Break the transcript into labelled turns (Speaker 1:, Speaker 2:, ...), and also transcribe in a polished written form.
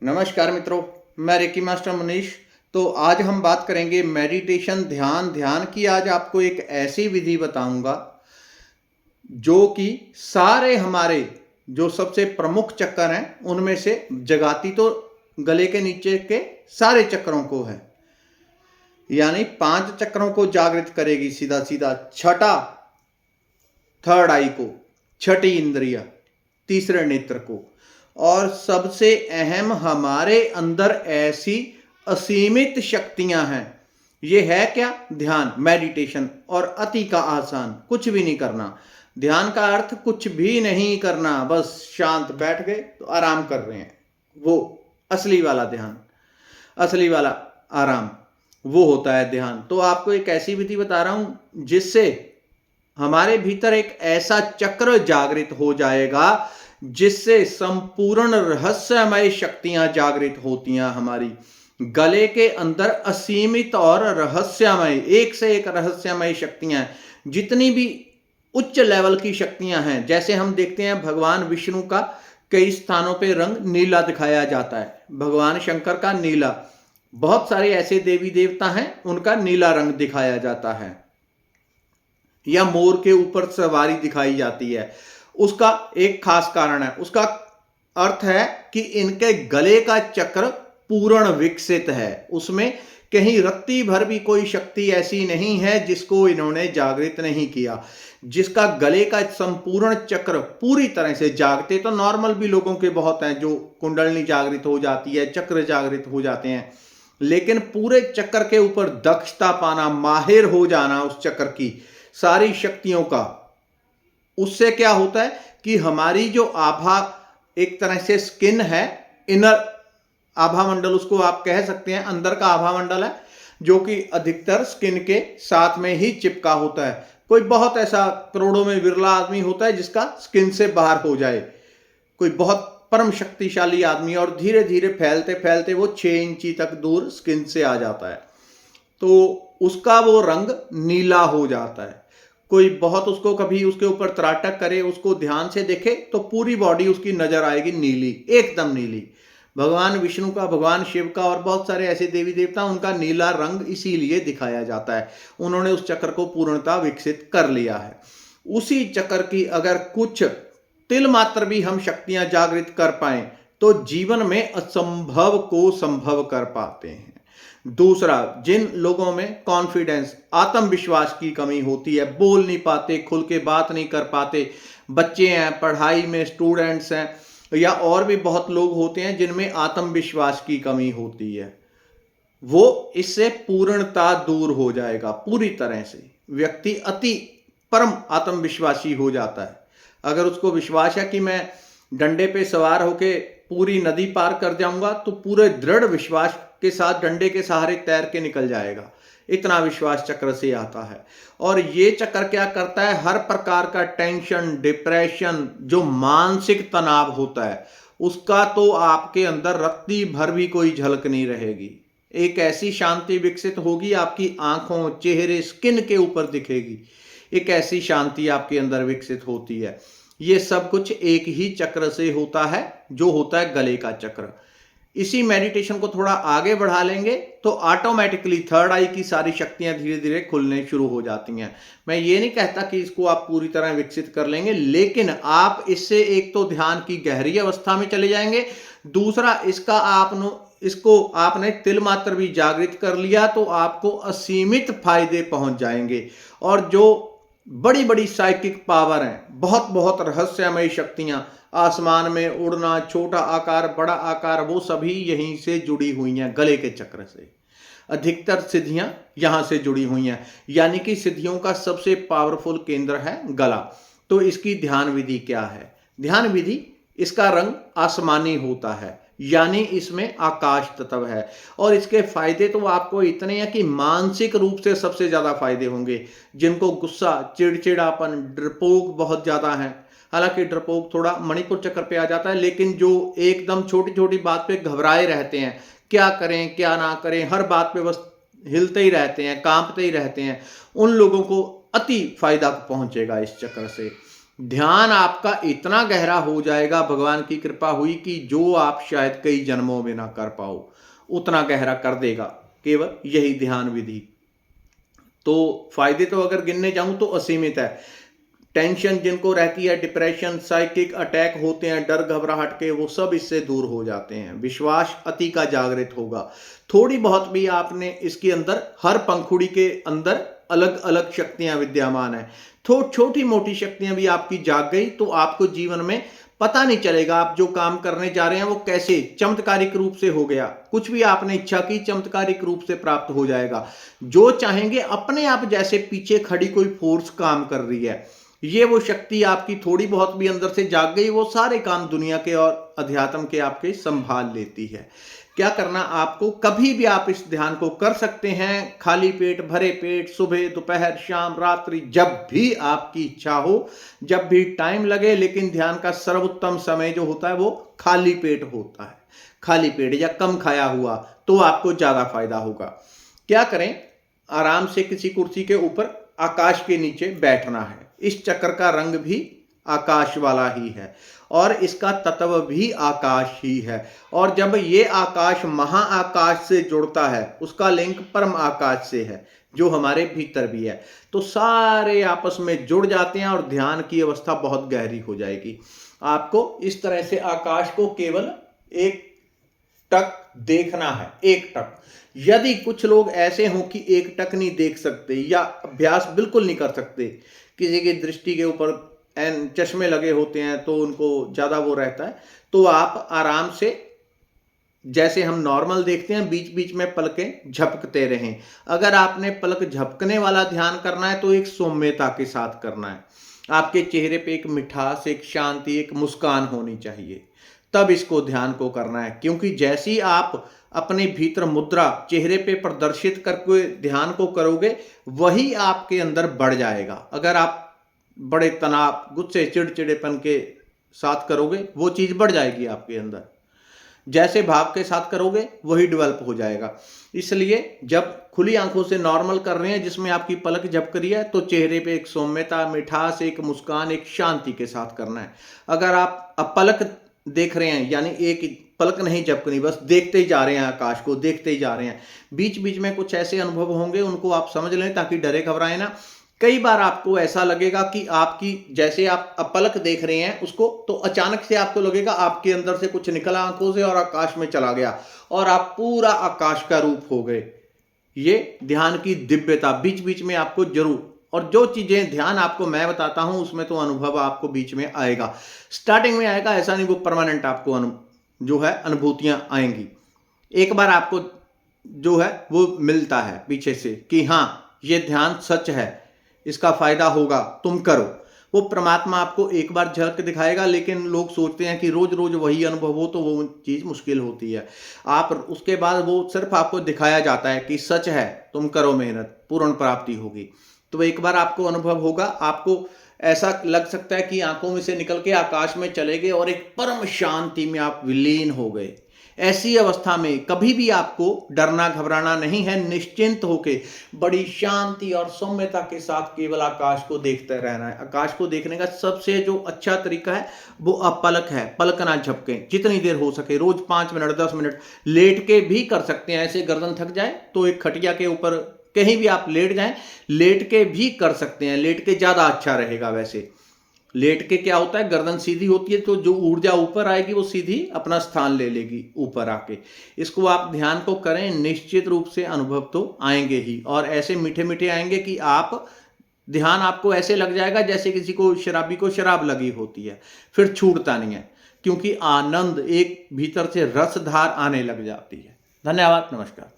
Speaker 1: नमस्कार मित्रों, मैं रेकी मास्टर मनीष। तो आज हम बात करेंगे मेडिटेशन, ध्यान की। आज आपको एक ऐसी विधि बताऊंगा जो कि सारे हमारे जो सबसे प्रमुख चक्कर हैं उनमें से जगाती तो गले के नीचे के सारे चक्रों को है, यानी 5 चक्रों को जागृत करेगी। सीधा सीधा छठा, थर्ड आई को, छठी इंद्रिय, तीसरे नेत्र को। और सबसे अहम, हमारे अंदर ऐसी असीमित शक्तियां हैं। ये है क्या? ध्यान, मेडिटेशन। और अति का आसान, कुछ भी नहीं करना। ध्यान का अर्थ कुछ भी नहीं करना, बस शांत बैठ गए तो आराम कर रहे हैं। वो असली वाला ध्यान, असली वाला आराम, वो होता है ध्यान। तो आपको एक ऐसी विधि बता रहा हूं जिससे हमारे भीतर एक ऐसा चक्र जागृत हो जाएगा जिससे संपूर्ण रहस्यमय शक्तियां जागृत होती हैं। हमारी गले के अंदर असीमित और रहस्यमय, एक से एक रहस्यमय शक्तियां, जितनी भी उच्च लेवल की शक्तियां हैं। जैसे हम देखते हैं भगवान विष्णु का कई स्थानों पे रंग नीला दिखाया जाता है, भगवान शंकर का नीला, बहुत सारे ऐसे देवी देवता हैं उनका नीला रंग दिखाया जाता है, या मोर के ऊपर सवारी दिखाई जाती है। उसका एक खास कारण है। उसका अर्थ है कि इनके गले का चक्र पूर्ण विकसित है, उसमें कहीं रत्ती भर भी कोई शक्ति ऐसी नहीं है जिसको इन्होंने जागृत नहीं किया। जिसका गले का संपूर्ण चक्र पूरी तरह से जागते, तो नॉर्मल भी लोगों के बहुत हैं जो कुंडलनी जागृत हो जाती है, चक्र जागृत हो जाते हैं, लेकिन पूरे चक्र के ऊपर दक्षता पाना, माहिर हो जाना उस चक्र की सारी शक्तियों का, उससे क्या होता है कि हमारी जो आभा, एक तरह से स्किन है, इनर आभा मंडल उसको आप कह सकते हैं, अंदर का आभा मंडल है, जो कि अधिकतर स्किन के साथ में ही चिपका होता है। कोई बहुत ऐसा करोड़ों में विरला आदमी होता है जिसका स्किन से बाहर हो जाए, कोई बहुत परम शक्तिशाली आदमी, और धीरे धीरे फैलते फैलते वो 6 इंची तक दूर स्किन से आ जाता है, तो उसका वो रंग नीला हो जाता है। कोई बहुत उसको कभी उसके ऊपर त्राटक करे, उसको ध्यान से देखे तो पूरी बॉडी उसकी नजर आएगी नीली, एकदम नीली। भगवान विष्णु का, भगवान शिव का और बहुत सारे ऐसे देवी देवता, उनका नीला रंग इसीलिए दिखाया जाता है, उन्होंने उस चक्र को पूर्णता विकसित कर लिया है। उसी चक्र की अगर कुछ तिल मात्र भी हम शक्तियां जागृत कर पाए तो जीवन में असंभव को संभव कर पाते हैं। दूसरा, जिन लोगों में कॉन्फिडेंस, आत्मविश्वास की कमी होती है, बोल नहीं पाते, खुल के बात नहीं कर पाते, बच्चे हैं, पढ़ाई में स्टूडेंट्स हैं, या और भी बहुत लोग होते हैं जिनमें आत्मविश्वास की कमी होती है, वो इससे पूर्णता दूर हो जाएगा पूरी तरह से। व्यक्ति अति परम आत्मविश्वासी हो जाता है। अगर उसको विश्वास है कि मैं डंडे पे सवार होके पूरी नदी पार कर जाऊंगा, तो पूरे दृढ़ विश्वास के साथ डंडे के सहारे तैर के निकल जाएगा। इतना विश्वास चक्र से आता है। और ये चक्र क्या करता है? हर प्रकार का टेंशन, डिप्रेशन, जो मानसिक तनाव होता है, उसका तो आपके अंदर रत्ती भर भी कोई झलक नहीं रहेगी। एक ऐसी शांति विकसित होगी, आपकी आंखों, चेहरे, स्किन के ऊपर दिखेगी। एक ऐसी शांति आपके अंदर विकसित होती है। ये सब कुछ एक ही चक्र से होता है, जो होता है गले का चक्र। इसी मेडिटेशन को थोड़ा आगे बढ़ा लेंगे तो ऑटोमेटिकली थर्ड आई की सारी शक्तियां धीरे धीरे खुलने शुरू हो जाती हैं। मैं ये नहीं कहता कि इसको आप पूरी तरह विकसित कर लेंगे, लेकिन आप इससे एक तो ध्यान की गहरी अवस्था में चले जाएंगे, दूसरा इसको आपने तिल मात्र भी जागृत कर लिया तो आपको असीमित फायदे पहुंच जाएंगे। और जो बड़ी बड़ी साइकिक पावर हैं, बहुत बहुत रहस्यमय शक्तियां, आसमान में उड़ना, छोटा आकार, बड़ा आकार, वो सभी यहीं से जुड़ी हुई हैं, गले के चक्र से। अधिकतर सिद्धियां यहां से जुड़ी हुई हैं, यानी कि सिद्धियों का सबसे पावरफुल केंद्र है गला। तो इसकी ध्यान विधि क्या है? ध्यान विधि, इसका रंग आसमानी होता है, यानी इसमें आकाश तत्व है। और इसके फायदे तो आपको इतने हैं कि मानसिक रूप से सबसे ज्यादा फायदे होंगे। जिनको गुस्सा, चिड़चिड़ापन, डरपोक बहुत ज्यादा है, हालांकि डरपोक थोड़ा मणिपुर चक्र पे आ जाता है, लेकिन जो एकदम छोटी छोटी बात पे घबराए रहते हैं, क्या करें क्या ना करें, हर बात पे बस हिलते ही रहते हैं, कांपते ही रहते हैं, उन लोगों को अति फायदा पहुंचेगा इस चक्र से। ध्यान आपका इतना गहरा हो जाएगा, भगवान की कृपा हुई कि जो आप शायद कई जन्मों में ना कर पाओ, उतना गहरा कर देगा केवल यही ध्यान विधि। तो फायदे तो अगर गिनने जाऊं तो असीमित है। टेंशन जिनको रहती है, डिप्रेशन, साइकिक अटैक होते हैं, डर घबराहट के, वो सब इससे दूर हो जाते हैं। विश्वास अति का जागृत होगा। थोड़ी बहुत भी आपने इसके अंदर, हर पंखुड़ी के अंदर अलग अलग शक्तियां विद्यमान है, तो छोटी मोटी शक्तियां भी आपकी जाग गई तो आपको जीवन में पता नहीं चलेगा आप जो काम करने जा रहे हैं वो कैसे चमत्कारिक रूप से हो गया। कुछ भी आपने इच्छा की चमत्कारिक रूप से प्राप्त हो जाएगा। जो चाहेंगे अपने आप, जैसे पीछे खड़ी कोई फोर्स काम कर रही है, ये वो शक्ति आपकी थोड़ी बहुत भी अंदर से जाग गई, वो सारे काम दुनिया के और अध्यात्म के आपके संभाल लेती है। क्या करना आपको, कभी भी आप इस ध्यान को कर सकते हैं, खाली पेट, भरे पेट, सुबह, दोपहर, शाम, रात्रि, जब भी आपकी इच्छा हो, जब भी टाइम लगे। लेकिन ध्यान का सर्वोत्तम समय जो होता है वो खाली पेट होता है। खाली पेट या कम खाया हुआ तो आपको ज्यादा फायदा होगा। क्या करें, आराम से किसी कुर्सी के ऊपर आकाश के नीचे बैठना है। इस चक्र का रंग भी आकाश वाला ही है और इसका तत्व भी आकाश ही है। और जब ये आकाश महाआकाश से जुड़ता है, उसका लिंक परम आकाश से है जो हमारे भीतर भी है, तो सारे आपस में जुड़ जाते हैं और ध्यान की अवस्था बहुत गहरी हो जाएगी। आपको इस तरह से आकाश को केवल एक टक देखना है, एक टक। यदि कुछ लोग ऐसे हों कि एक टक नहीं देख सकते या अभ्यास बिल्कुल नहीं कर सकते, किसी की दृष्टि के ऊपर चश्मे लगे होते हैं तो उनको ज्यादा वो रहता है, तो आप आराम से, जैसे हम नॉर्मल देखते हैं, बीच बीच में पलकें झपकते रहें। अगर आपने पलक झपकने वाला ध्यान करना है तो एक सौम्यता के साथ करना है। आपके चेहरे पे एक मिठास, एक शांति, एक मुस्कान होनी चाहिए, तब इसको ध्यान को करना है। क्योंकि जैसी आप अपने भीतर मुद्रा चेहरे पे प्रदर्शित करके ध्यान को करोगे, वही आपके अंदर बढ़ जाएगा। अगर आप बड़े तनाव, गुस्से, चिड़चिड़ेपन के साथ करोगे, वो चीज बढ़ जाएगी आपके अंदर। जैसे भाव के साथ करोगे वही डेवलप हो जाएगा। इसलिए जब खुली आंखों से नॉर्मल कर रहे हैं, जिसमें आपकी पलक झपक रही है, तो चेहरे पे एक सौम्यता, मिठास, एक मुस्कान, एक शांति के साथ करना है। अगर आप पलक देख रहे हैं, यानी एक पलक नहीं झपकनी, बस देखते ही जा रहे हैं, आकाश को देखते ही जा रहे हैं, बीच बीच में कुछ ऐसे अनुभव होंगे, उनको आप समझ लें ताकि डरे घबराए ना। कई बार आपको ऐसा लगेगा कि आपकी, जैसे आप पलक देख रहे हैं उसको, तो अचानक से आपको लगेगा आपके अंदर से कुछ निकला आंखों से और आकाश में चला गया और आप पूरा आकाश का रूप हो गए। ये ध्यान की दिव्यता बीच बीच में आपको जरूर, और जो चीजें ध्यान आपको मैं बताता हूं उसमें तो अनुभव आपको बीच में आएगा, स्टार्टिंग में आएगा, ऐसा नहीं वो परमानेंट आपको जो है अनुभूतियां आएंगी। एक बार आपको जो है वो मिलता है पीछे से कि हाँ ये ध्यान सच है, इसका फायदा होगा, तुम करो। वो परमात्मा आपको एक बार झलक दिखाएगा, लेकिन लोग सोचते हैं कि रोज रोज वही अनुभव हो, तो वो चीज मुश्किल होती है। आप उसके बाद वो सिर्फ आपको दिखाया जाता है कि सच है, तुम करो मेहनत, पूर्ण प्राप्ति होगी। तो एक बार आपको अनुभव होगा, आपको ऐसा लग सकता है कि आंखों में से निकल के आकाश में चले गए और एक परम शांति में आप विलीन हो गए। ऐसी अवस्था में कभी भी आपको डरना घबराना नहीं है, निश्चिंत होके बड़ी शांति और सौम्यता के साथ केवल आकाश को देखते रहना है। आकाश को देखने का सबसे जो अच्छा तरीका है वो अपलक है, पलक ना झपकें, जितनी देर हो सके, रोज 5 मिनट 10 मिनट लेट के भी कर सकते हैं। ऐसे गर्दन थक जाए तो एक खटिया के ऊपर कहीं भी आप लेट जाएं, लेट के भी कर सकते हैं, लेट के ज्यादा अच्छा रहेगा। वैसे लेट के क्या होता है, गर्दन सीधी होती है तो जो ऊर्जा ऊपर आएगी वो सीधी अपना स्थान ले लेगी ऊपर आके। इसको आप ध्यान को करें, निश्चित रूप से अनुभव तो आएंगे ही, और ऐसे मीठे मीठे आएंगे कि आप ध्यान आपको ऐसे लग जाएगा जैसे किसी को, शराबी को शराब लगी होती है, फिर छूटता नहीं है, क्योंकि आनंद, एक भीतर से रसधार आने लग जाती है। धन्यवाद, नमस्कार।